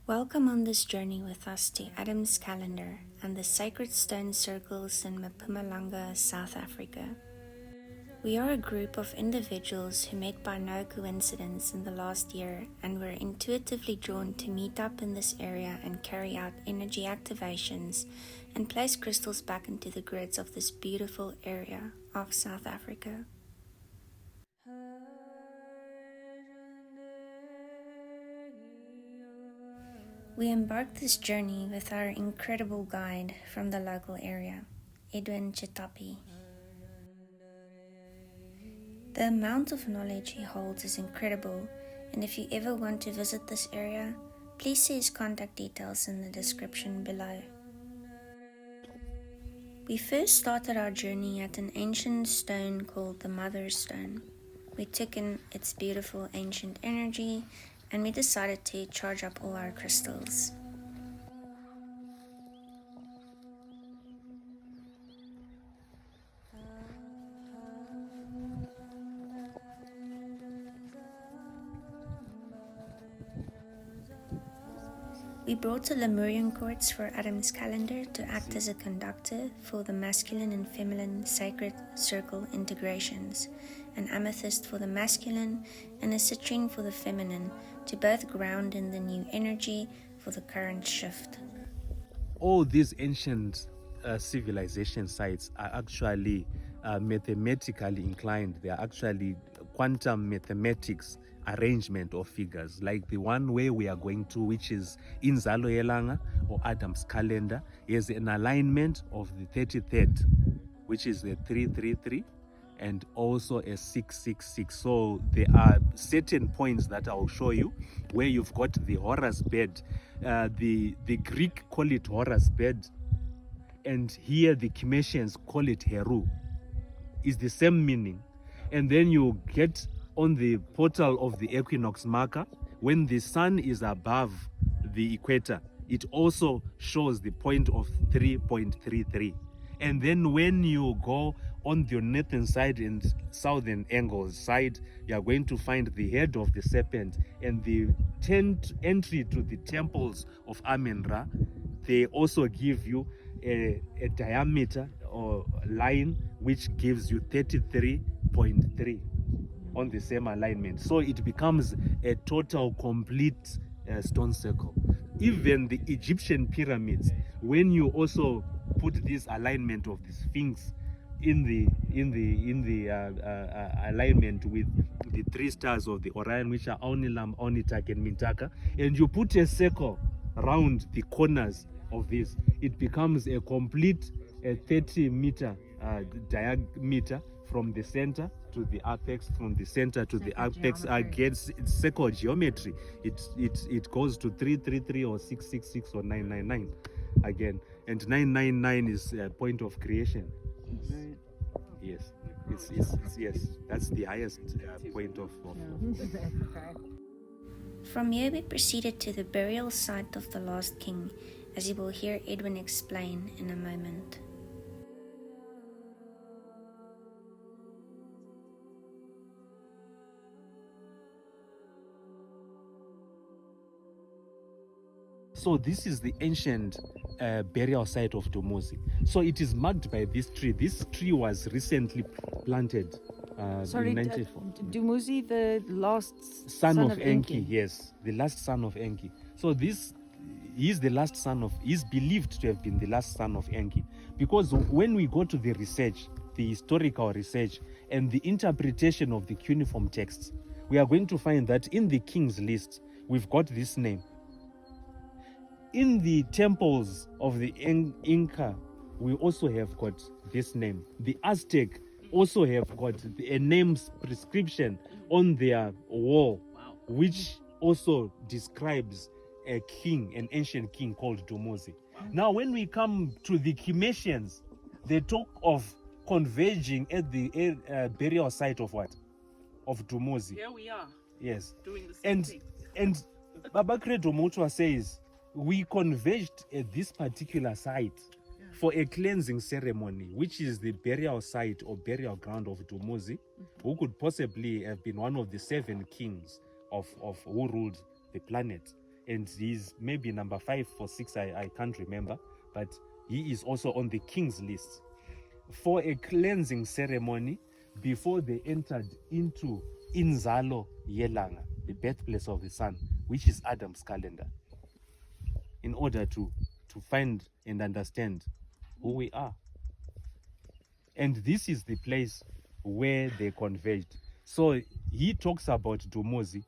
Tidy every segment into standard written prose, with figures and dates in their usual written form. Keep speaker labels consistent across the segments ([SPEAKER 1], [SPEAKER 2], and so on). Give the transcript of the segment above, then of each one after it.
[SPEAKER 1] Welcome on this journey with us to Adam's calendar and the sacred stone circles in Mpumalanga, South Africa. We are a group of individuals who met by no coincidence in the last year and were intuitively drawn to meet up in this area and carry out energy activations and place crystals back into the grids of this beautiful area of South Africa. We embarked this journey with our incredible guide from the local area, Edwin Chitapi. The amount of knowledge he holds is incredible, and if you ever want to visit this area, please see his contact details in the description below. We first started our journey at an ancient stone called the Mother Stone. We took in its beautiful ancient energy and we decided to charge up all our crystals. We brought a Lemurian quartz for Adam's calendar to act as a conductor for the masculine and feminine sacred circle integrations, an amethyst for the masculine and a citrine for the feminine, to both ground in the new energy for the current shift.
[SPEAKER 2] All these ancient civilization sites are actually mathematically inclined. They are actually quantum mathematics arrangement of figures, like the one where we are going to, which is Inzalo Yelanga or Adam's calendar, is an alignment of the 33rd, which is the 333, and also a 666. So there are certain points that I'll show you where you've got the Horus bed. The Greek call it Horus bed, and here the Chimetians call it Heru. It's the same meaning. And then you get on the portal of the equinox marker, when the sun is above the equator, it also shows the point of 3.33. And then when you go on the northern side and southern angles side, you are going to find the head of the serpent and the entry to the temples of Amen-Ra. They also give you a diameter or line which gives you 33.3 on the same alignment. So it becomes a total complete stone circle. Even the Egyptian pyramids, when you also put this alignment of the Sphinx in the alignment with the three stars of the Orion, which are Onilam, Onitak, and Mintaka, and you put a circle around the corners of this, it becomes a complete 30-meter diameter from the center to the apex, from the center to the apex. Against circle geometry, it goes to 333 or 666 or 999 again, and 999 is a point of creation. Yes, it's yes, that's the highest point of
[SPEAKER 1] From here we proceeded to the burial site of the last king, as you will hear Edwin explain in a moment.
[SPEAKER 2] So this is the ancient burial site of Dumuzi. So it is marked by this tree. This tree was recently planted
[SPEAKER 3] Sorry,
[SPEAKER 2] in 94.
[SPEAKER 3] Dumuzi, the last
[SPEAKER 2] Son of Enki, yes, the last son of Enki. So he's the last son of, he's believed to have been the last son of Enki. Because when we go to the research, the historical research, and the interpretation of the cuneiform texts, we are going to find that in the king's list, we've got this name. In the temples of the Inca, we also have got this name. The Aztec also have got a name prescription on their wall, which also describes a king, an ancient king called Dumuzi. Now, when we come to the Chimetians, they talk of converging at the burial site of what? Of Dumuzi.
[SPEAKER 4] Here we are.
[SPEAKER 2] Yes.
[SPEAKER 4] Doing the same thing.
[SPEAKER 2] And Baba Credo Mutwa says, we converged at this particular site for a cleansing ceremony, which is the burial site or burial ground of Dumuzi, who could possibly have been one of the 7 kings of who ruled the planet. and he's maybe number 5 or 6, I can't remember, but he is also on the king's list for a cleansing ceremony before they entered into Inzalo Yelanga, the birthplace of the sun, which is Adam's calendar, in order to find and understand who we are. And this is the place where they converged. So he talks about Dumuzi.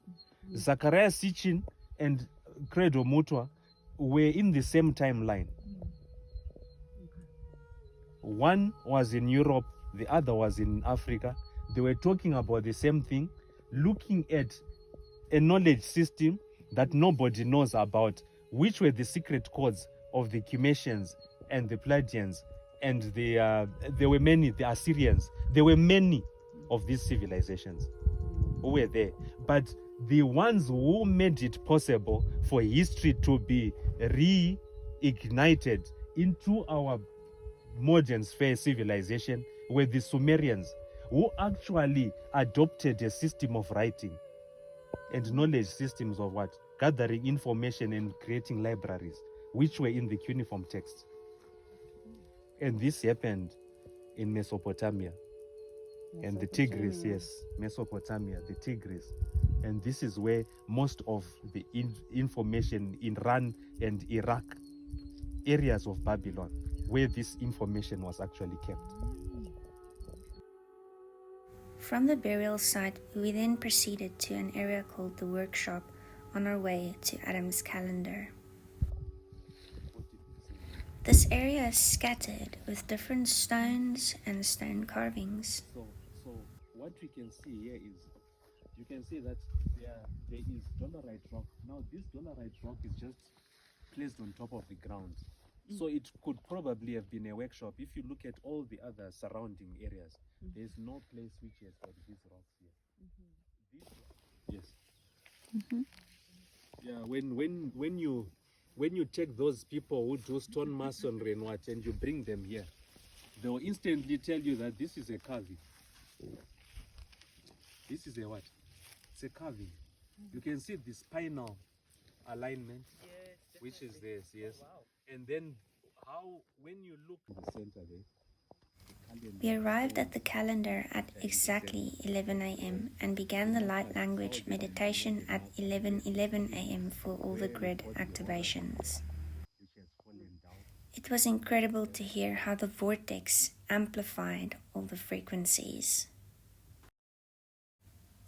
[SPEAKER 2] Zachariah Sitchin and Credo Mutwa were in the same timeline. One was in Europe, the other was in Africa. They were talking about the same thing, looking at a knowledge system that nobody knows about, which were the secret codes of the Chimetians and the Pleiadians, and there were many, the Assyrians. There were many of these civilizations who were there. But the ones who made it possible for history to be reignited into our modern sphere civilization were the Sumerians, who actually adopted a system of writing and knowledge systems of what? Gathering information and creating libraries, which were in the cuneiform text. And this happened in Mesopotamia. And the Tigris, yes, Mesopotamia, the Tigris. And this is where most of the information in Iran and Iraq, areas of Babylon, where this information was actually kept.
[SPEAKER 1] From the burial site, we then proceeded to an area called the workshop on our way to Adam's calendar. This area is scattered with different stones and stone carvings.
[SPEAKER 2] So what we can see here is, you can see that there is dolerite rock. Now this dolerite rock is just placed on top of the ground. So it could probably have been a workshop. If you look at all the other surrounding areas, there's no place which has got these rocks here. Yes. Yeah, when you take those people who do stone masonry and what, and you bring them here, they will instantly tell you that this is a carving. This is a what? It's a carving. You can see the spinal alignment, which is this, yes. Wow. And then how, when you look at the center there,
[SPEAKER 1] We arrived at the calendar at exactly 11 a.m. and began the light language meditation at 11:11 a.m. for all the grid activations. It was incredible to hear how the vortex amplified all the frequencies.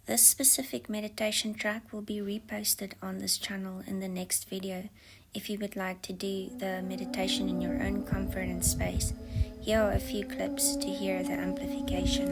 [SPEAKER 1] This specific meditation track will be reposted on this channel in the next video. If you would like to do the meditation in your own comfort and space, here are a few clips to hear the amplification.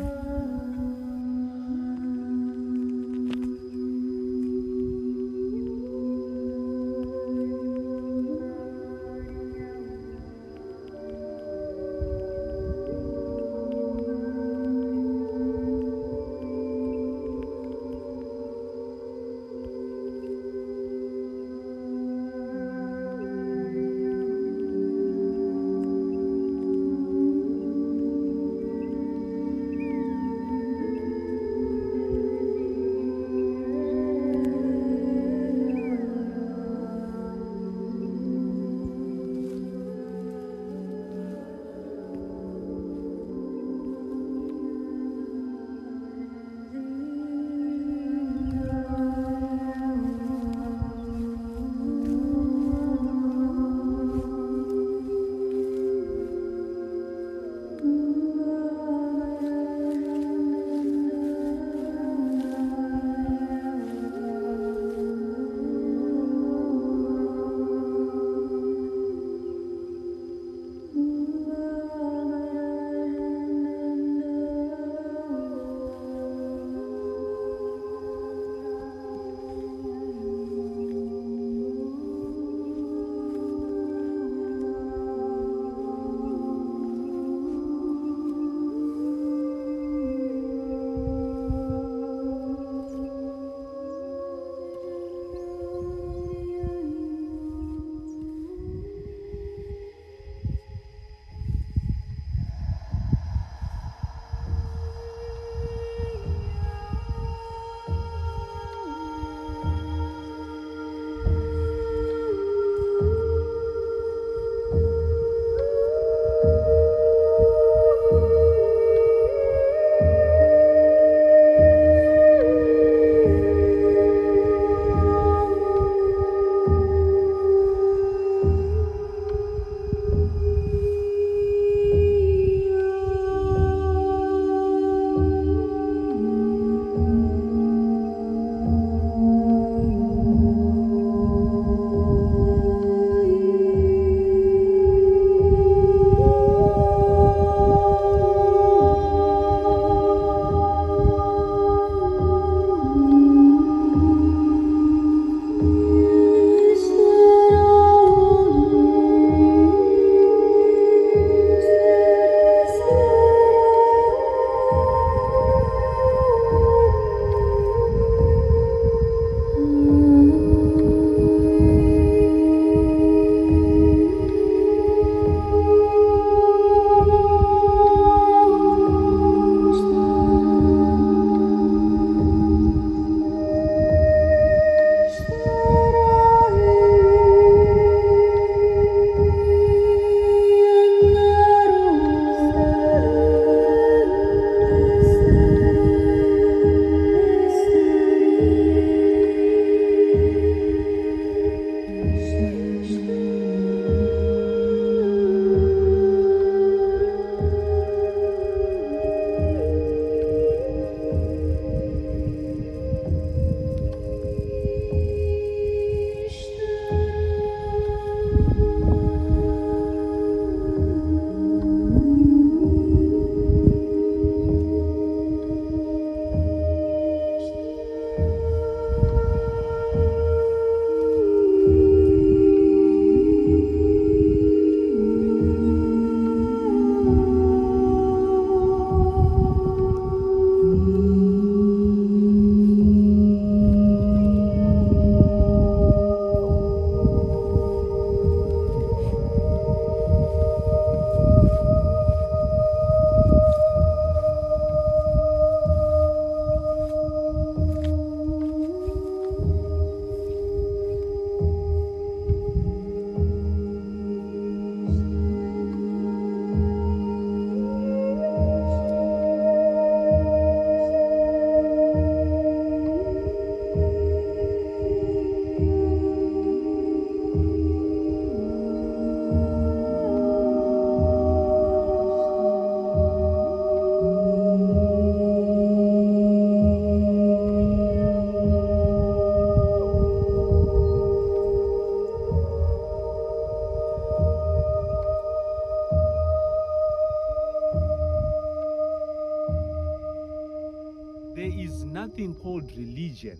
[SPEAKER 2] nothing called religion.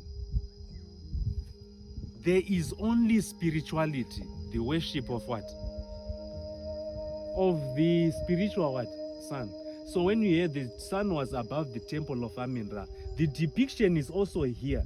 [SPEAKER 2] There is only spirituality, the worship of what? Of the spiritual what? Sun. So when you hear the sun was above the temple of Amin-Ra, the depiction is also here.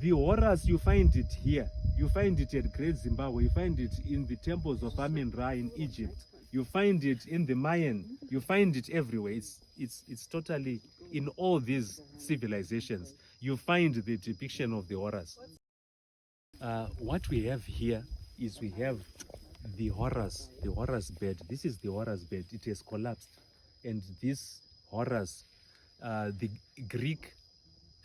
[SPEAKER 2] The Horus, you find it here. You find it at Great Zimbabwe. You find it in the temples of Amin-Ra in Egypt. You find it in the Mayan. You find it everywhere. It's totally in all these civilizations. You find the depiction of the Horus. What we have here is we have the Horus bed. This is the Horus bed. It has collapsed. And this Horus, the Greek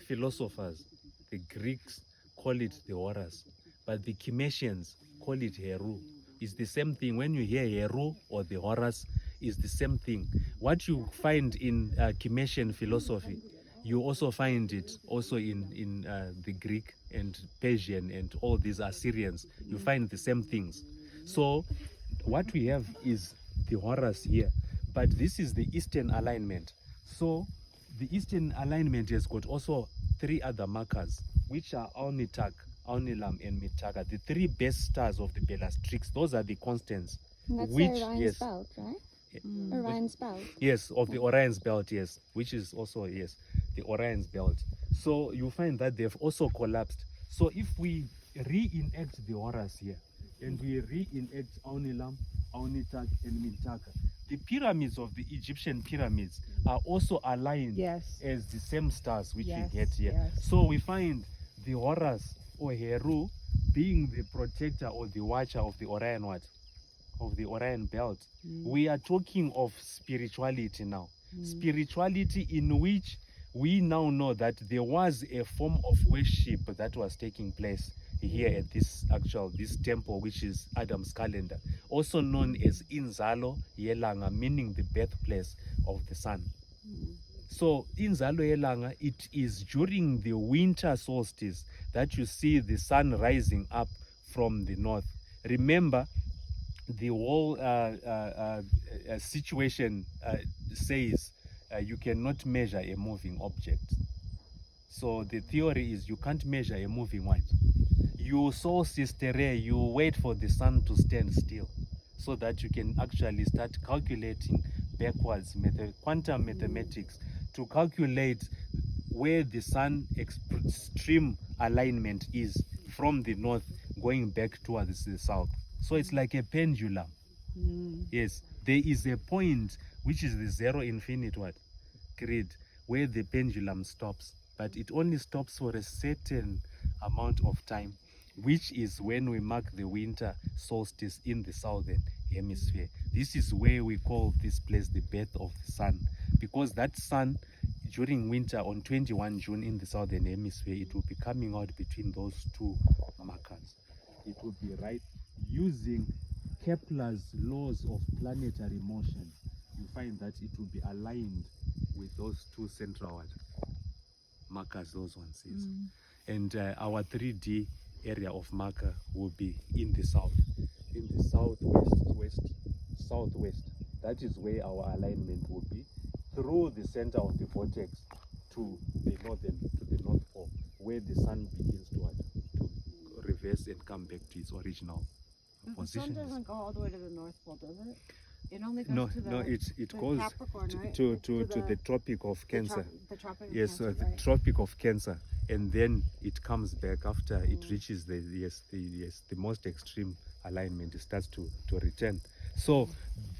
[SPEAKER 2] philosophers, the Greeks call it the Horus, but the Chimetians call it Heru. It's the same thing. When you hear Heru or the Horus, it's the same thing. What you find in Chimetian philosophy, you also find it also in the Greek and Persian and all these Assyrians. You find the same things. So what we have is the Horus here, but this is the Eastern alignment. So the Eastern alignment has got also 3 other markers, which are Aunitak, Aunilam, and Mitaka, the 3 best stars of the Bellatrix. Those are the constants.
[SPEAKER 1] And that's
[SPEAKER 2] which,
[SPEAKER 1] the Orion's
[SPEAKER 2] yes,
[SPEAKER 1] belt, right? Orion's belt.
[SPEAKER 2] Yes, of the Orion's belt, yes, which is also, yes, the Orion's belt. So you find that they've also collapsed. So if we reenact the Horus here, and we reenact Aunilam, Aunitak, and Mintaka, the pyramids of the Egyptian pyramids are also aligned as the same stars which we get here. So we find the Horus or Heru being the protector or the watcher of the Orion what? Of the Orion belt. We are talking of spirituality now. Spirituality in which we now know that there was a form of worship that was taking place here at this temple, which is Adam's calendar, also known as Inzalo Yelanga, meaning the birthplace of the sun. So Inzalo Yelanga, it is during the winter solstice that you see the sun rising up from the north. Remember, the whole situation says you cannot measure a moving object. So the theory is you can't measure a moving what? You solstice terrain, you wait for the sun to stand still so that you can actually start calculating backwards quantum mathematics to calculate where the sun extreme alignment is from the north going back towards the south. So it's like a pendulum. Yes, there is a point which is the zero infinite what? Grid, where the pendulum stops, but it only stops for a certain amount of time, which is when we mark the winter solstice in the southern hemisphere. This is where we call this place the birth of the sun, because that sun during winter on 21 June in the southern hemisphere, it will be coming out between those 2 markers. It will be right using Kepler's laws of planetary motion. You find that it will be aligned with those 2 central markers, those ones. Yes. And our 3D area of marker will be in the south, in the southwest. That is where our alignment will be, through the center of the vortex to the north pole, where the sun begins to reverse and come back to its original position.
[SPEAKER 4] The sun doesn't go all the way to the North Pole, does it? It only goes to the
[SPEAKER 2] it goes
[SPEAKER 4] Capricorn, right?
[SPEAKER 2] to the Tropic of Cancer.
[SPEAKER 4] The Tropic of
[SPEAKER 2] Yes,
[SPEAKER 4] Cancer,
[SPEAKER 2] the
[SPEAKER 4] right?
[SPEAKER 2] Tropic of Cancer, and then it comes back after it reaches the most extreme alignment. It starts to return. So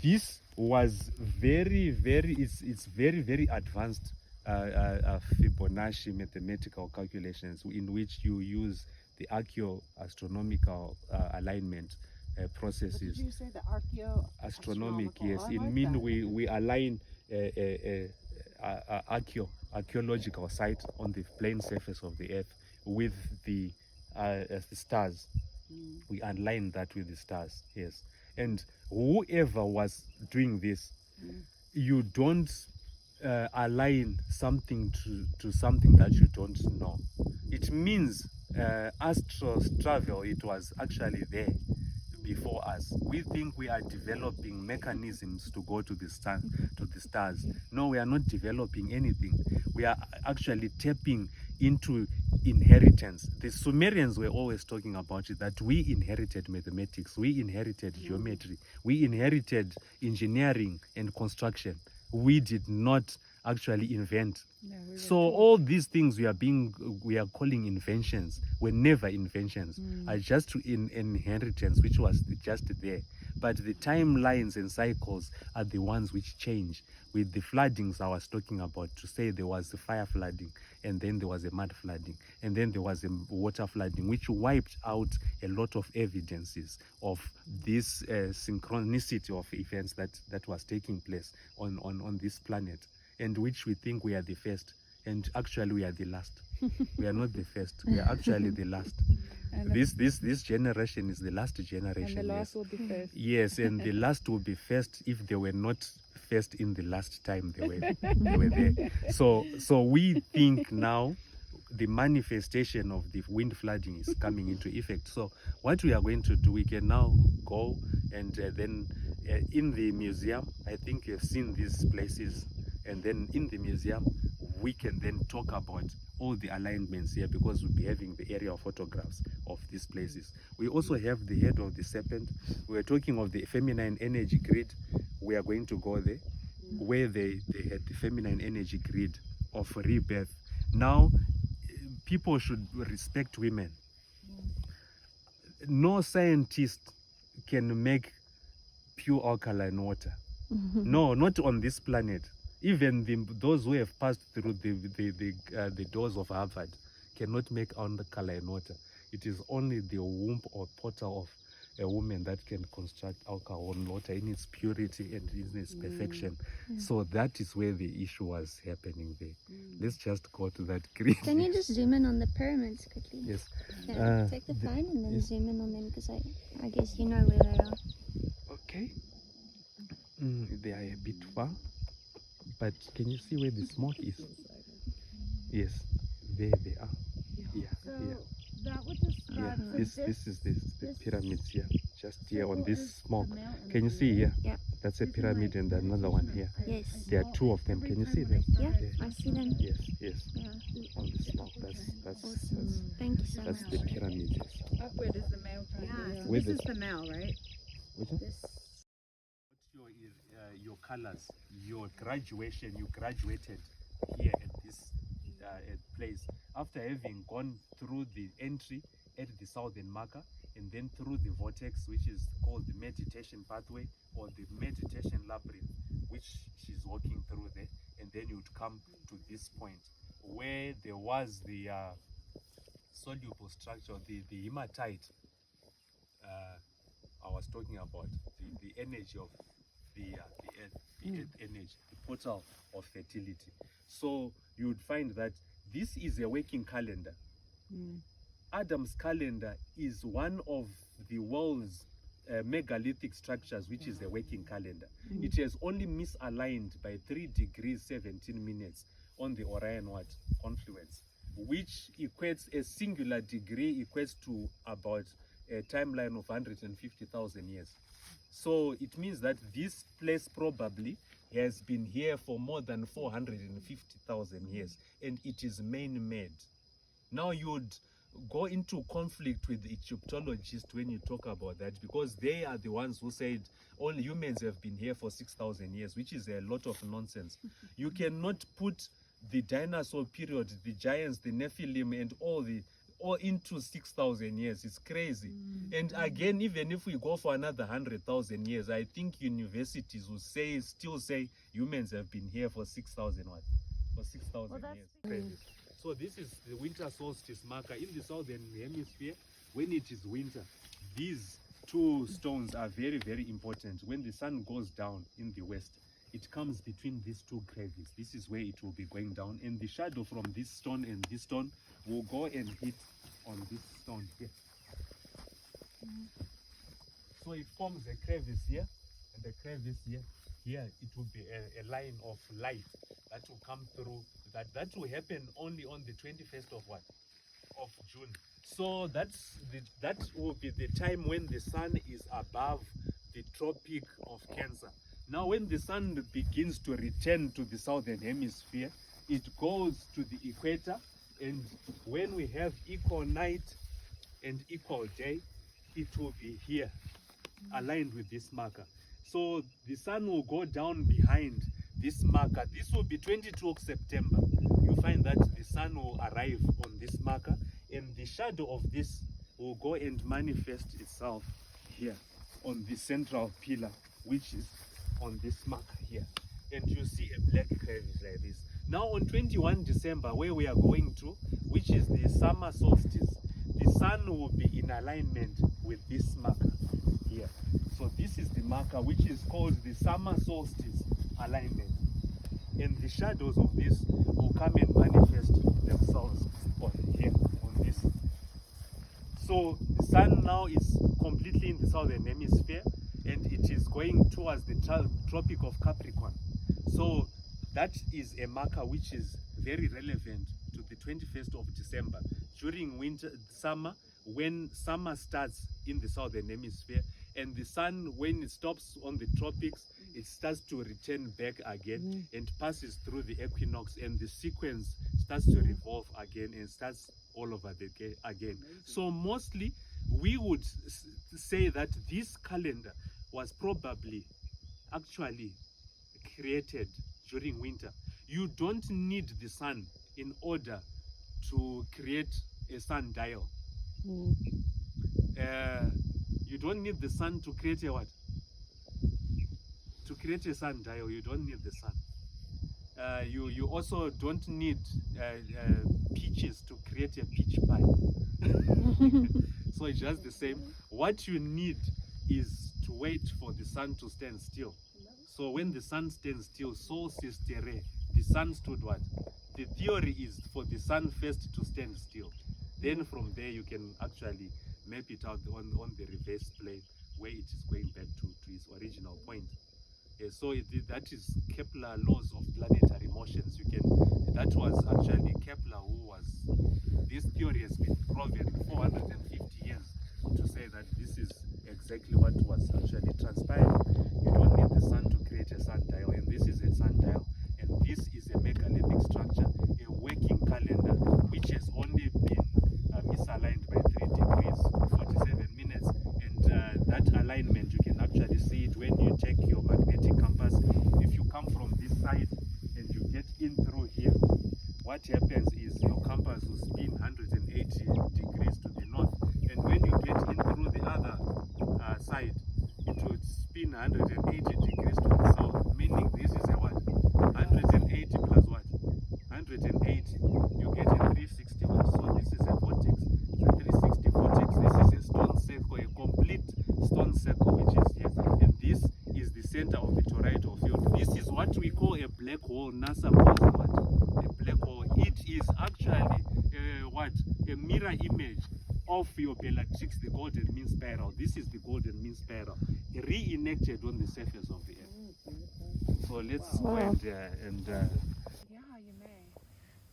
[SPEAKER 2] this was very it's very advanced Fibonacci mathematical calculations in which you use the archaeoastronomical alignment processes.
[SPEAKER 4] What did you say, the
[SPEAKER 2] Astronomic,
[SPEAKER 4] archaeoastronomical?
[SPEAKER 2] yes.
[SPEAKER 4] Oh, I
[SPEAKER 2] In
[SPEAKER 4] like
[SPEAKER 2] mean,
[SPEAKER 4] that.
[SPEAKER 2] we align archaeological site on the plane surface of the earth with the stars. We align that with the stars, yes. And whoever was doing this, you don't align something to something that you don't know. It means astros travel, it was actually there before us. We think we are developing mechanisms to go to the sun, to the stars. No, we are not developing anything. We are actually tapping into inheritance. The Sumerians were always talking about it, that we inherited mathematics, we inherited geometry, we inherited engineering and construction. We did not actually invent. So all these things we are calling inventions were never inventions, are just inheritance, which was just there. But the timelines and cycles are the ones which change. With the floodings I was talking about, to say there was a fire flooding, and then there was a mud flooding, and then there was a water flooding, which wiped out a lot of evidences of this synchronicity of events that was taking place on this planet, and which we think we are the first, and actually we are the last. We are not the first, we are actually the last. This generation is the last generation.
[SPEAKER 3] And the
[SPEAKER 2] yes.
[SPEAKER 3] last will be first.
[SPEAKER 2] Yes, and the last will be first if they were not first in the last time they were there. So we think now the manifestation of the wind flooding is coming into effect. So what we are going to do, we can now go and then in the museum, I think you've seen these places, and then in the museum we can then talk about all the alignments here, because we'll be having the aerial photographs of these places. We also have the head of the serpent. We are talking of the feminine energy grid. We are going to go there, where they had the feminine energy grid of rebirth. Now, people should respect women. No scientist can make pure alkaline water. No, not on this planet. Even those who have passed through the doors of Harvard cannot make alkaline water. It is only the womb or portal of a woman that can construct alkaline water in its purity and in its perfection. So that is where the issue was happening there. Let's just go to that grid.
[SPEAKER 1] Can you just zoom in on the pyramids quickly?
[SPEAKER 2] Yes.
[SPEAKER 1] Yeah, take the phone and then
[SPEAKER 2] yes.
[SPEAKER 1] zoom in on them, because I guess you know where they are.
[SPEAKER 2] Okay. They are a bit far, but can you see where the smoke is? Yes, there they are. Yeah,
[SPEAKER 4] So
[SPEAKER 2] yeah.
[SPEAKER 4] that would describe.
[SPEAKER 2] Yeah,
[SPEAKER 4] so
[SPEAKER 2] this is the pyramids here, just here on
[SPEAKER 4] what
[SPEAKER 2] this
[SPEAKER 4] is the
[SPEAKER 2] smoke.
[SPEAKER 4] mountain
[SPEAKER 2] Can you
[SPEAKER 4] over
[SPEAKER 2] see here?
[SPEAKER 1] Yeah.
[SPEAKER 2] That's a
[SPEAKER 4] This is
[SPEAKER 2] pyramid
[SPEAKER 4] my
[SPEAKER 2] and another one here.
[SPEAKER 1] Yes.
[SPEAKER 2] There are two of them. Can you see them?
[SPEAKER 1] Yeah,
[SPEAKER 2] Yeah.
[SPEAKER 1] I see them.
[SPEAKER 2] Yes, yes.
[SPEAKER 1] Yeah.
[SPEAKER 2] On the smoke.
[SPEAKER 1] Awesome. Thank you so
[SPEAKER 2] That's
[SPEAKER 1] much.
[SPEAKER 2] the pyramid. Yes.
[SPEAKER 3] Upward is the male
[SPEAKER 4] Yeah, so
[SPEAKER 2] Where
[SPEAKER 4] this
[SPEAKER 2] the-
[SPEAKER 4] is the male, right?
[SPEAKER 2] Which one?
[SPEAKER 4] This.
[SPEAKER 2] Your colors, your graduation, you graduated here at this place after having gone through the entry at the southern marker, and then through the vortex, which is called the meditation pathway or the meditation labyrinth, which she's walking through there, and then you would come to this point where there was the soluble structure, the hematite I was talking about, the energy of the earth energy, the portal of fertility. So you would find that this is a working calendar. Adam's calendar is one of the world's megalithic structures, which is a working calendar. It has only misaligned by 3 degrees 17 minutes on the Orion confluence, which equates a singular degree equates to about a timeline of 150,000 years. So it means that this place probably has been here for more than 450,000 years, and it is man-made. Now you would go into conflict with Egyptologists when you talk about that, because they are the ones who said only humans have been here for 6,000 years, which is a lot of nonsense. You cannot put the dinosaur period, the giants, the Nephilim, and all into 6,000 years. It's crazy. And again, even if we go for another 100,000 years, I think universities will still say humans have been here for 6,000 for 6,000 years. Crazy. So this is the winter solstice marker in the southern hemisphere. When it is winter, these two stones are very, very important. When the sun goes down in the west, it comes between these two crevices. This is where it will be going down, and the shadow from this stone and this stone will go and hit on this stone here. So it forms a crevice here, and the crevice here. Here it will be a line of light that will come through. That will happen only on the 21st of June. So that will be the time when the sun is above the Tropic of Cancer. Now when the sun begins to return to the southern hemisphere, it goes to the equator, And when we have equal night and equal day, it will be here, aligned with this marker. So the sun will go down behind this marker. This will be 22 of September. You find that the sun will arrive on this marker, and the shadow of this will go and manifest itself here on the central pillar, which is on this marker here. And you see a black crevice like this. Now on 21 December, where we are going to, which is the summer solstice, the sun will be in alignment with this marker here. So this is the marker which is called the summer solstice alignment. And the shadows of this will come and manifest themselves on here, on this. So the sun now is completely in the southern hemisphere, and it is going towards the Tropic of Capricorn. So that is a marker which is very relevant to the 21st of December during summer, when summer starts in the southern hemisphere, and the sun, when it stops on the tropics, it starts to return back again and passes through the equinox, and the sequence starts to revolve again and starts all over again. So mostly we would say that this calendar was probably actually created during winter. You don't need the sun in order to create a sundial. You don't need the sun to create a what? To create a sundial, you don't need the sun. You also don't need peaches to create a peach pie. So it's just the same. What you need is to wait for the sun to stand still. So when the sun stands still, solstice terrae, the sun stood what? The theory is for the sun first to stand still. Then from there you can actually map it out on the reverse plane where it is going back to its original point. So that is Kepler laws of planetary motions. That was actually Kepler who was, this theory has been proven 450 years to say that this is exactly what was actually transpiring. You don't need the sun to create a sundial, and this is a sundial, and this is a megalithic structure, a working calendar which has only been misaligned by 3 degrees 47 minutes, and that alignment, you can actually see it when you take your magnetic compass. If you come from this side and you get in through here, what happens is your compass will spin 180 degrees to the north, and when you get in through the other side, it would spin 180 degrees to the south, meaning this is a what? 180 plus what? 180. You get a 361. So this is a vortex. So 360 vortex. This is a stone circle, a complete stone circle, which is here. And this is the center of the toroidal field. This is what we call a black hole. NASA calls it what? A black hole. It is actually what? A mirror image of your Bellatrix, the golden mean spiral. This is the golden mean spiral, reenacted on the surface of the Earth. So let's go and
[SPEAKER 4] Yeah, you may.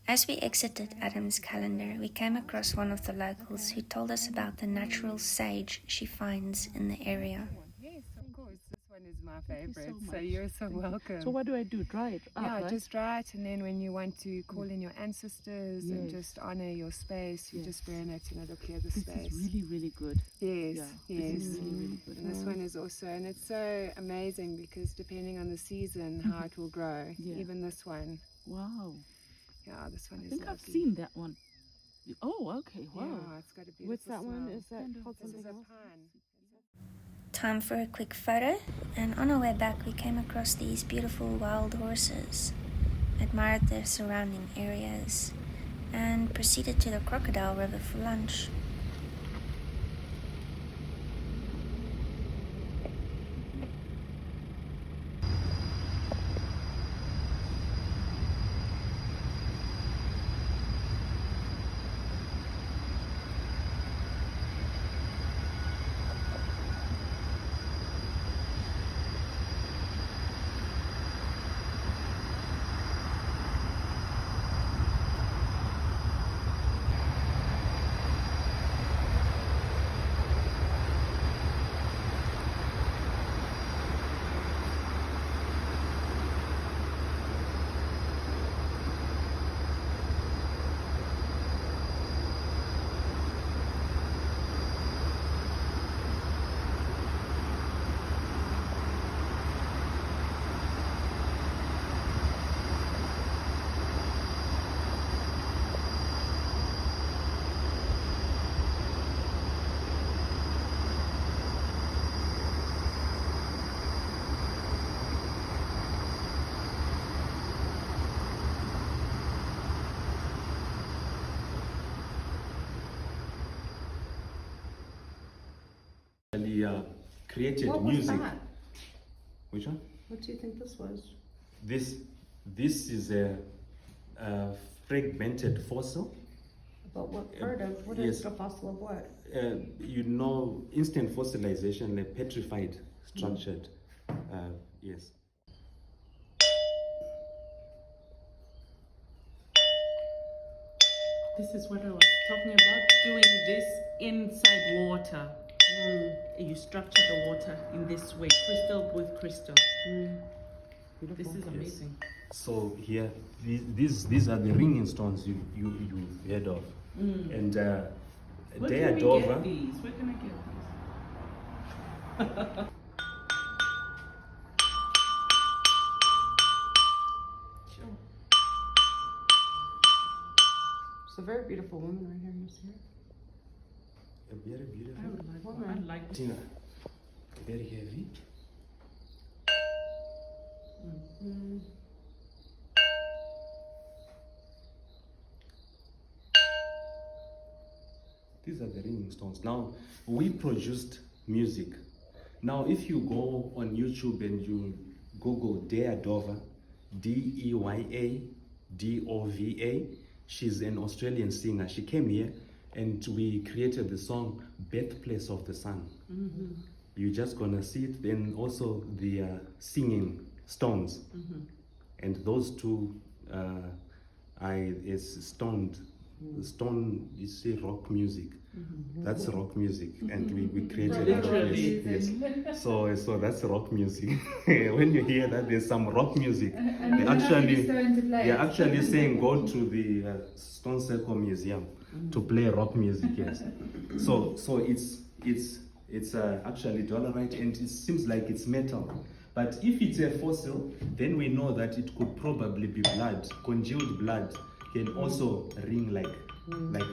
[SPEAKER 1] As we exited Adam's calendar, we came across one of the locals who told us about the natural sage she finds in the area.
[SPEAKER 4] Yes, of course. This one is my
[SPEAKER 3] Thank you
[SPEAKER 4] favorite.
[SPEAKER 3] so
[SPEAKER 4] So
[SPEAKER 3] much.
[SPEAKER 4] you're so welcome.
[SPEAKER 3] So what do I do? Dry it up,
[SPEAKER 4] Yeah,
[SPEAKER 3] right?
[SPEAKER 4] just dry it, and then when you want to call in your ancestors and
[SPEAKER 3] Yes.
[SPEAKER 4] just honor your space, you
[SPEAKER 3] Yes.
[SPEAKER 4] just burn it and it'll clear the
[SPEAKER 3] This
[SPEAKER 4] space.
[SPEAKER 3] is really, really good.
[SPEAKER 4] Yes,
[SPEAKER 3] Yeah,
[SPEAKER 4] yes.
[SPEAKER 3] this is really, really good.
[SPEAKER 4] And this one is also, and it's so amazing because depending on the season, how it will grow.
[SPEAKER 3] Yeah.
[SPEAKER 4] Even this one.
[SPEAKER 3] Wow.
[SPEAKER 4] Yeah, this one
[SPEAKER 3] I
[SPEAKER 4] is
[SPEAKER 3] think
[SPEAKER 4] lovely.
[SPEAKER 3] I've seen that one. Oh, okay. Wow.
[SPEAKER 4] Yeah, it's got a beautiful
[SPEAKER 3] What's that one?
[SPEAKER 4] smell.
[SPEAKER 3] Is that called
[SPEAKER 4] This is
[SPEAKER 3] something
[SPEAKER 4] a
[SPEAKER 3] else?
[SPEAKER 4] pine.
[SPEAKER 1] Time for a quick photo, and on our way back we came across these beautiful wild horses, admired their surrounding areas, and proceeded to the Crocodile River for lunch.
[SPEAKER 2] actually created
[SPEAKER 3] What was
[SPEAKER 2] music.
[SPEAKER 3] that?
[SPEAKER 2] Which one?
[SPEAKER 3] What do you think this was?
[SPEAKER 2] This is a fragmented fossil.
[SPEAKER 3] But what part of, what
[SPEAKER 2] yes.
[SPEAKER 3] is the fossil of what?
[SPEAKER 2] You know, instant fossilization, like petrified, structured. Yes.
[SPEAKER 3] This is what I was talking about, doing this inside water. You structure the water in this way, crystal with crystal. This is amazing.
[SPEAKER 2] So here, these are the ringing stones you've heard of. And
[SPEAKER 3] Where
[SPEAKER 2] they
[SPEAKER 3] can
[SPEAKER 2] are
[SPEAKER 3] we
[SPEAKER 2] Dover.
[SPEAKER 3] get these? Where can I get these? Sure. It's a very beautiful woman right here. You see her?
[SPEAKER 2] A very beautiful.
[SPEAKER 3] I would like one. I like
[SPEAKER 2] Tina, very heavy. These are the ringing stones. Now, we produced music. Now, if you go on YouTube and you Google Dea Dova, Deya-Dova, she's an Australian singer. She came here and we created the song Birthplace of the Sun. You're just gonna see it. Then also the singing stones. And those two is stone, you say rock music. That's rock music, and we created that. Yes. So that's rock music. When you hear that there's some rock music, they're actually saying go to the Stone Circle Museum to play rock music. Yes. So it's actually dolerite, and it seems like it's metal. But if it's a fossil, then we know that it could probably be blood. Congealed blood can also ring like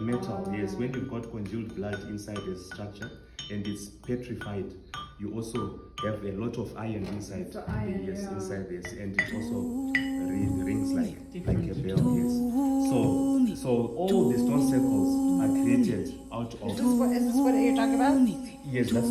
[SPEAKER 2] metal. Yes, when you've got congealed blood inside a structure and it's petrified, you also have a lot of iron inside. Inside this, and it also rings like a bell. Yes. So all the stone circles are created out of.
[SPEAKER 3] Is this what you're talking about?
[SPEAKER 2] Yes, that's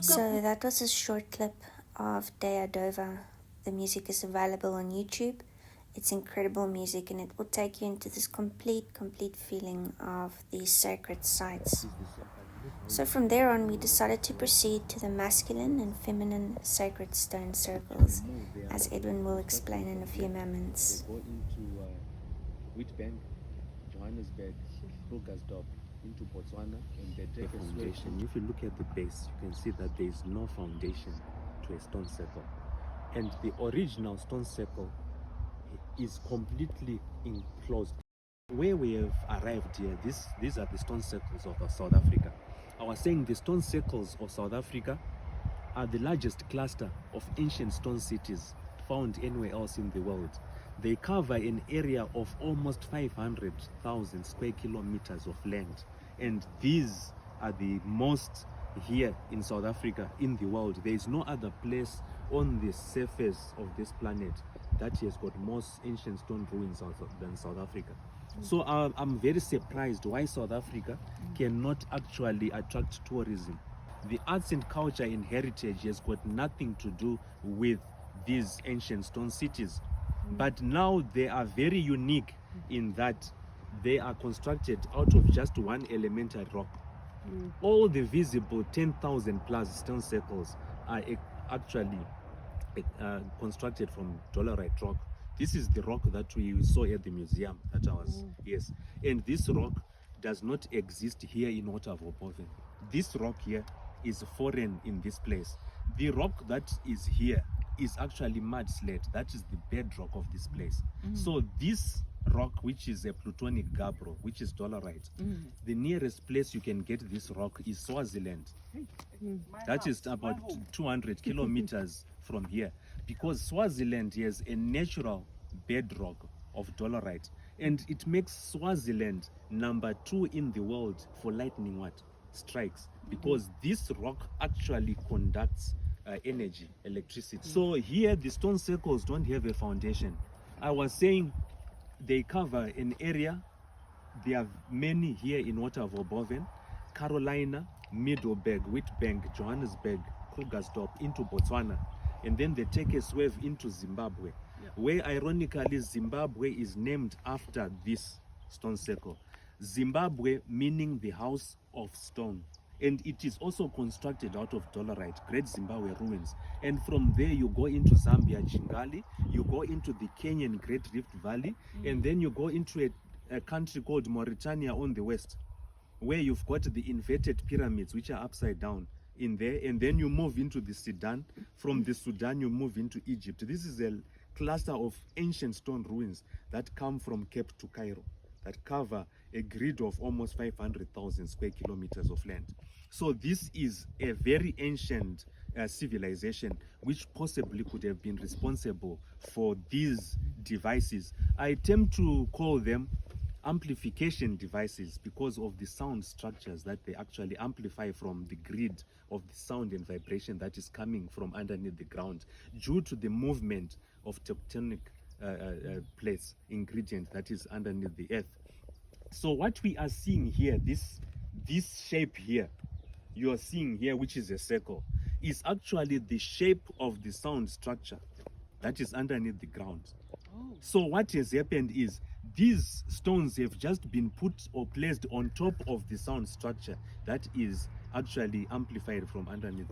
[SPEAKER 1] So that was a short clip of Dea Dova. The music is available on YouTube. It's incredible music, and it will take you into this complete feeling of these sacred sites. So from there on, we decided to proceed to the masculine and feminine sacred stone circles, as Edwin will explain in a few moments.
[SPEAKER 2] Go into Witbank, Johannesburg, Krugersdorp, into Botswana, and they take a foundation. If you look at the base, you can see that there is no foundation to a stone circle. And the original stone circle is completely enclosed. Where we have arrived here, these are the stone circles of South Africa. I was saying the stone circles of South Africa are the largest cluster of ancient stone cities found anywhere else in the world. They cover an area of almost 500,000 square kilometers of land. And these are the most here in South Africa, in the world. There is no other place on the surface of this planet that has got more ancient stone ruins than South Africa. So I'm very surprised why South Africa cannot actually attract tourism. The arts and culture and heritage has got nothing to do with these ancient stone cities. But now they are very unique in that they are constructed out of just one elemental rock. All the visible 10,000 plus stone circles are actually constructed from dolerite rock. This is the rock that we saw at the museum that I was, yes. And this rock does not exist here in Watervoopoven. This rock here is foreign in this place. The rock that is here is actually mudslate. That is the bedrock of this place. So this rock, which is a plutonic gabbro, which is dolerite, the nearest place you can get this rock is Swaziland. That is about 200 kilometers from here, because Swaziland has a natural bedrock of dolerite, and it makes Swaziland number 2 in the world for lightning strikes, because this rock actually conducts energy, electricity. So here the stone circles don't have a foundation. I was saying they cover an area. There are many here in Waterville, Carolina, Middelburg, Witbank, Johannesburg, Krugersdorp, into Botswana, and then they take a swerve into Zimbabwe, where ironically Zimbabwe is named after this stone circle. Zimbabwe meaning the house of stone, and it is also constructed out of dolerite, Great Zimbabwe ruins. And from there you go into Zambia, Chingali, you go into the Kenyan Great Rift Valley, and then you go into a country called Mauritania on the west, where you've got the inverted pyramids, which are upside down in there, and then you move into the Sudan. From the Sudan you move into Egypt. This is a cluster of ancient stone ruins that come from Cape to Cairo, that cover a grid of almost 500,000 square kilometers of land. So this is a very ancient civilization which possibly could have been responsible for these devices. I tend to call them amplification devices because of the sound structures that they actually amplify from the grid of the sound and vibration that is coming from underneath the ground due to the movement of tectonic plates, ingredient that is underneath the earth. So what we are seeing here, this shape here, you are seeing here, which is a circle, is actually the shape of the sound structure that is underneath the ground. So what has happened is these stones have just been put or placed on top of the sound structure that is actually amplified from underneath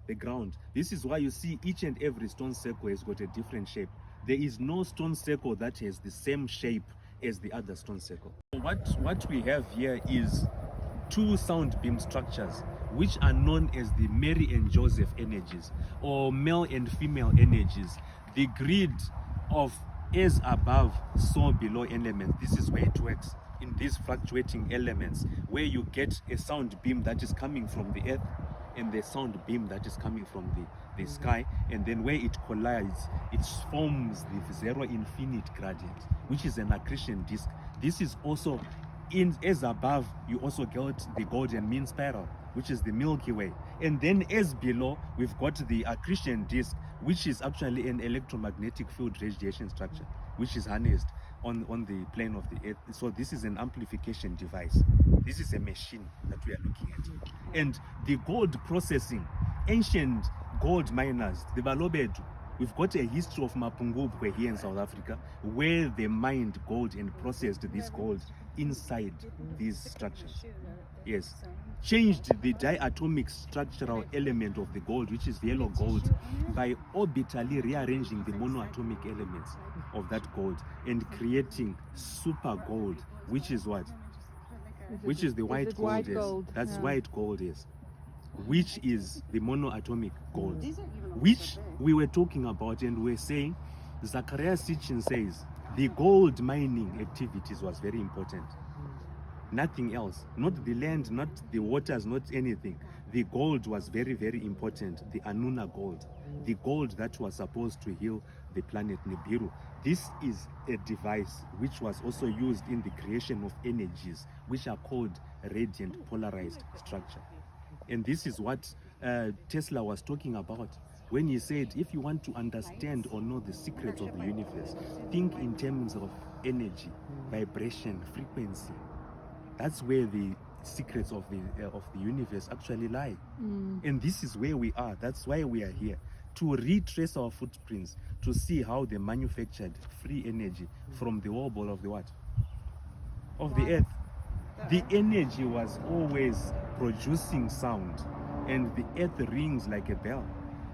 [SPEAKER 2] the ground. This is why you see each and every stone circle has got a different shape. There is no stone circle that has the same shape as the other stone circle. What we have here is 2 sound beam structures, which are known as the Mary and Joseph energies, or male and female energies. The grid of as above, so below element. This is where it works, in these fluctuating elements, where you get a sound beam that is coming from the earth and the sound beam that is coming from the sky, and then where it collides, it forms the zero infinite gradient, which is an accretion disk. This is also as above, you also get the golden mean spiral, which is the Milky Way. And then as below, we've got the accretion disk, which is actually an electromagnetic field radiation structure, which is harnessed on the plane of the earth. So this is an amplification device. This is a machine that we are looking at. And the gold processing, ancient gold miners, the Balobedu, we've got a history of Mapungubwe here in South Africa, where they mined gold and processed this gold inside these structures. Yes, changed the diatomic structural element of the gold, which is yellow gold, by orbitally rearranging the monoatomic elements of that gold and creating super gold, which is what? Which is the white gold. That's white gold is. Which is the monoatomic gold, which we were talking about, and we're saying, Zacharias Sitchin says the gold mining activities was very important. Nothing else, not the land, not the waters, not anything. The gold was very, very important. The Anuna gold, the gold that was supposed to heal the planet Nibiru. This is a device which was also used in the creation of energies, which are called radiant polarized structure. And this is what Tesla was talking about when he said, if you want to understand or know the secrets of the universe, think in terms of energy, vibration, frequency. That's where the secrets of the universe actually lie. And this is where we are. That's why we are here, to retrace our footprints, to see how they manufactured free energy from the wobble of the what? Of the earth. The energy was always producing sound, and the earth rings like a bell.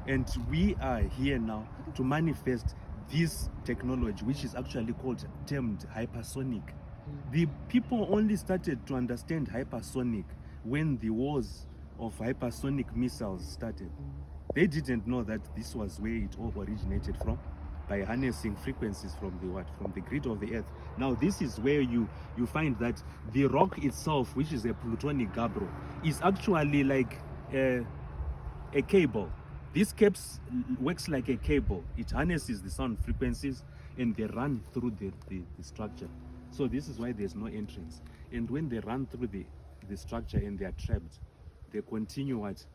[SPEAKER 2] And we are here now to manifest this technology, which is actually termed hypersonic. The people only started to understand hypersonic when the wars of hypersonic missiles started. They didn't know that this was where it all originated from, by harnessing frequencies from the grid of the earth. Now this is where you find that the rock itself, which is a plutonic gabbro, is actually like a cable. This works like a cable. It harnesses the sound frequencies and they run through the structure. So this is why there's no entrance. And when they run through the structure and they are trapped, they continue what?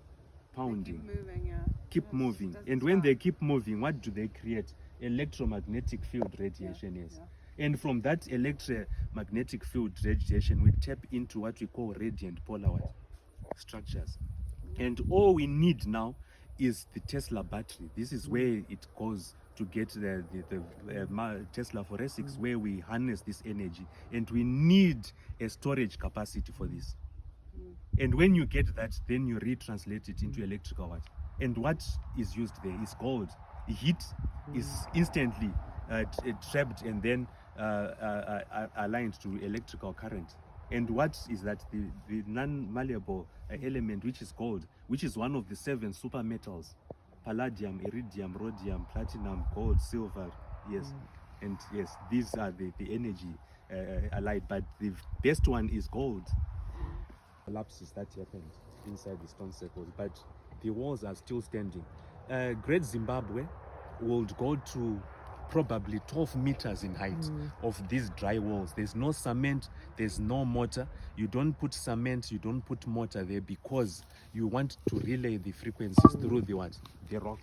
[SPEAKER 2] Pounding.
[SPEAKER 4] Keep moving, yeah.
[SPEAKER 2] Keep moving. And when they keep moving, what do they create? Electromagnetic field radiation, yes. Yeah. And from that electromagnetic field radiation, we tap into what we call radiant polar structures. And all we need now is the Tesla battery. This is where it goes to get the Tesla forensics, where we harness this energy. And we need a storage capacity for this. And when you get that, then you retranslate it into electrical watt. And what is used there is gold. The heat is instantly trapped and then aligned to electrical current. And what is that? The non-malleable element, which is gold, which is one of the 7 super metals: palladium, iridium, rhodium, platinum, gold, silver. Yes. And yes, these are the energy allied, but the best one is gold. Collapses that happened inside the stone circles, but the walls are still standing. Great Zimbabwe would go to probably 12 meters in height of these dry walls. There's no cement, there's no mortar. You don't put cement, you don't put mortar there, because you want to relay the frequencies through the what? The rock.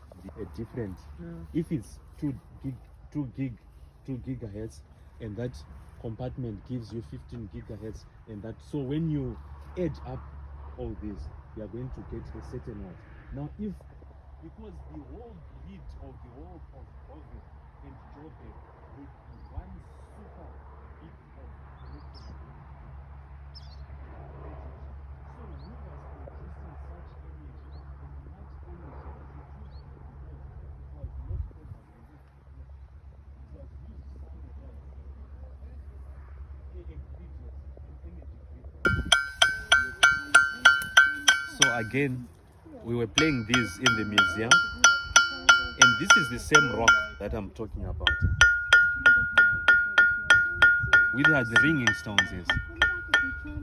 [SPEAKER 2] Different. If it's 2 gigahertz, and that compartment gives you 15 gigahertz, and that, so when you add up all this, you are going to get a certain one. Now, because the whole grid of the whole of Ovid and Joburg would be one super big of electromagnetic. So who was producing such energy, and what energy was it used? Because it was not probably used to produce. It was used somewhere else. A grid, an energy grid. So again, we were playing this in the museum, and this is the same rock that I'm talking about. We had the ringing stones, yes.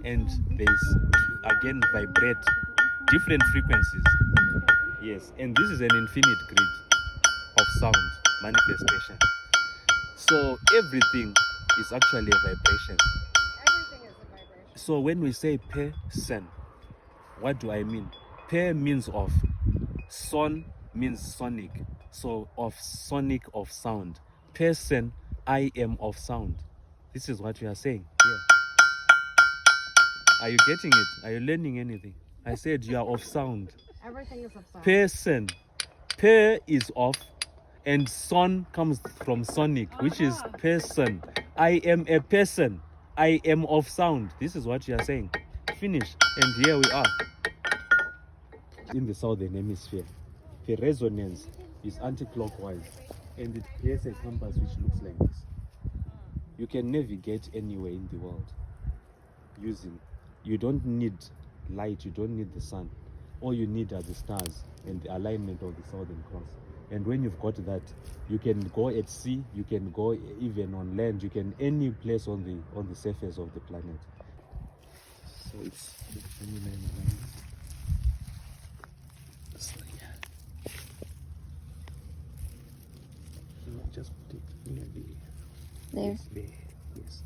[SPEAKER 2] And there's again vibrate different frequencies. Yes, and this is an infinite grid of sound manifestation. So everything is actually a vibration.
[SPEAKER 4] Everything is a vibration.
[SPEAKER 2] So when we say person, what do I mean? Per means of, son means sonic. So of sonic, of sound. Person, I am of sound. This is what we are saying here. Are you getting it? Are you learning anything? I said you are of sound.
[SPEAKER 4] Everything is of sound.
[SPEAKER 2] Person. Per is of, and son comes from sonic, which is person. I am a person. I am of sound. This is what you are saying. Finish. And here we are. In the southern hemisphere, the resonance is anti-clockwise, and it creates a compass which looks like this. You can navigate anywhere in the world using. You don't need light, you don't need the sun. All you need are the stars and the alignment of the Southern Cross. And when you've got that, you can go at sea, you can go even on land, you can any place on the surface of the planet. So it's the feminine alignment. So yeah. Just put it maybe
[SPEAKER 1] There.
[SPEAKER 2] yes, there. Yes.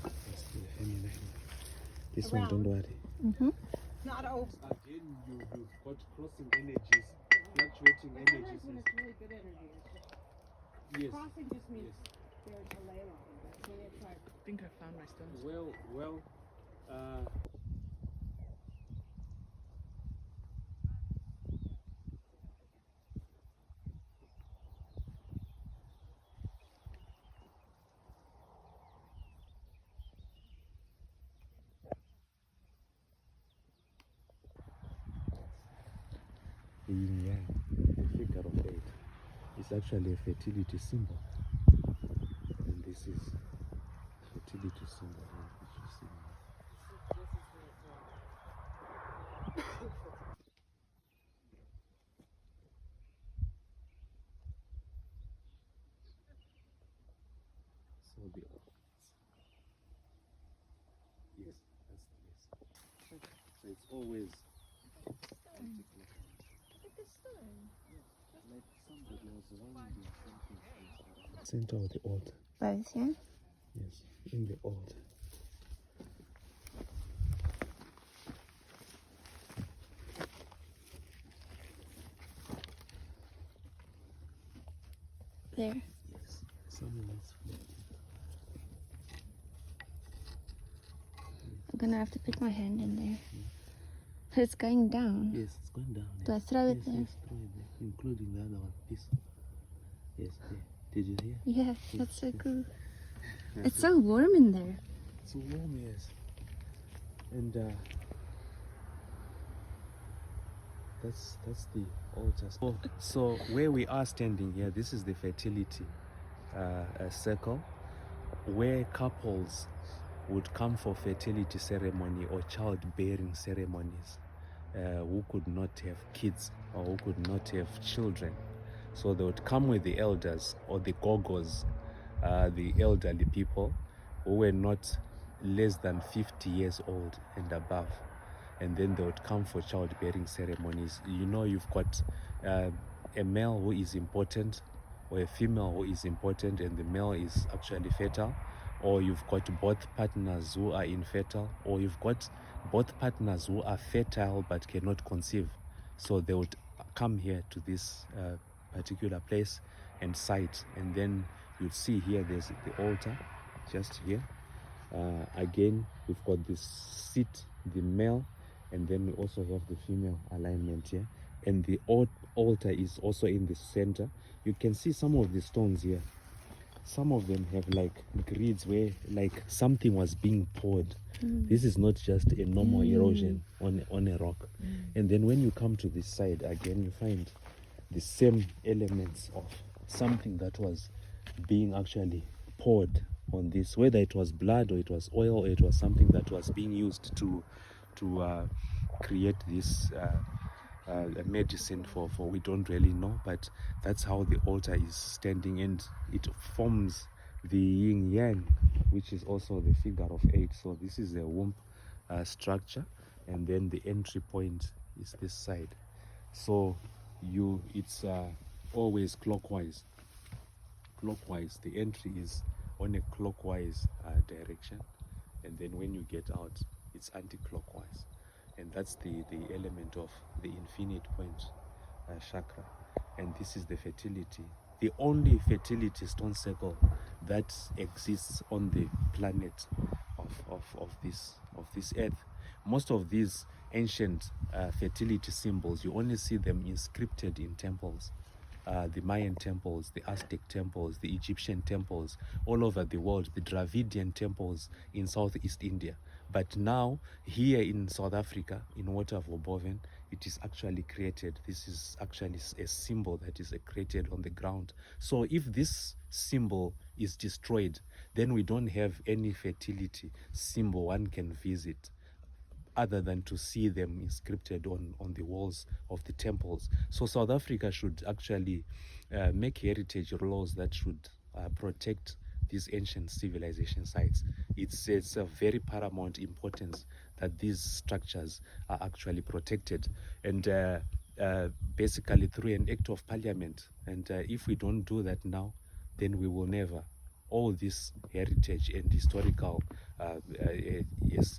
[SPEAKER 2] That's the feminine. This one, don't worry.
[SPEAKER 4] Not over.
[SPEAKER 2] Again, you've got crossing energies, fluctuating energies.
[SPEAKER 4] When it's really good energy.
[SPEAKER 2] Yes.
[SPEAKER 4] Crossing just means there's a layer on it. So it's like,
[SPEAKER 3] I think I found my stones.
[SPEAKER 2] Well, the yin yang, the figure of 8, is actually a fertility symbol. And this is fertility symbol, which you see. the yes, that's the yes. So it's always like somebody was winding something center of the altar.
[SPEAKER 1] Both, yeah?
[SPEAKER 2] Yes, in the altar.
[SPEAKER 1] There.
[SPEAKER 2] Yes, someone is floating.
[SPEAKER 1] I'm gonna have to put my hand in there. It's going down.
[SPEAKER 2] Yes, it's going down.
[SPEAKER 1] Do I throw it there?
[SPEAKER 2] Yes, throw it there, including the other one. This. Yes, there. Did you hear?
[SPEAKER 1] Yeah, that's so cool.
[SPEAKER 2] Yeah.
[SPEAKER 1] It's so warm in there.
[SPEAKER 2] So warm, yes. And that's the altar. So where we are standing here, this is the fertility circle, where couples would come for fertility ceremony or childbearing ceremonies, who could not have kids or who could not have children. So they would come with the elders or the gogos, the elderly people who were not less than 50 years old and above. And then they would come for childbearing ceremonies. You know, you've got a male who is important or a female who is important and the male is actually fertile, or you've got both partners who are infertile, or you've got both partners who are fertile but cannot conceive. So they would come here to this particular place and site, and then you'd see here there's the altar just here. Again, we've got this seat, the male, and then we also have the female alignment here, and the altar is also in the center. You can see some of the stones here. Some of them have like grids where like something was being poured. This is not just a normal erosion on a rock. And then when you come to this side again, you find the same elements of something that was being actually poured on this, whether it was blood or it was oil or it was something that was being used to create this medicine for we don't really know, but that's how the altar is standing, and it forms the yin yang, which is also the figure of 8. So this is a womb structure, and then the entry point is this side. So it's always clockwise. The entry is on a clockwise direction, and then when you get out it's anti-clockwise, and that's the element of the infinite point chakra. And this is the fertility, the only fertility stone circle that exists on the planet of this earth. Most of these ancient fertility symbols, you only see them inscripted in temples. The Mayan temples, the Aztec temples, the Egyptian temples, all over the world, the Dravidian temples in Southeast India. But now, here in South Africa, in Water of Boven, it is actually created. This is actually a symbol that is created on the ground. So if this symbol is destroyed, then we don't have any fertility symbol one can visit, other than to see them inscripted on the walls of the temples. So South Africa should actually make heritage laws that should protect these ancient civilization sites. It's a very paramount importance that these structures are actually protected, and basically through an act of parliament. And if we don't do that now, then we will never. All this heritage and historical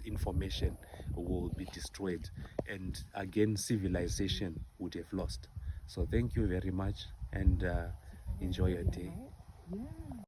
[SPEAKER 2] information will be destroyed, and again civilization would have lost. So thank you very much, and enjoy your day.
[SPEAKER 3] Yeah.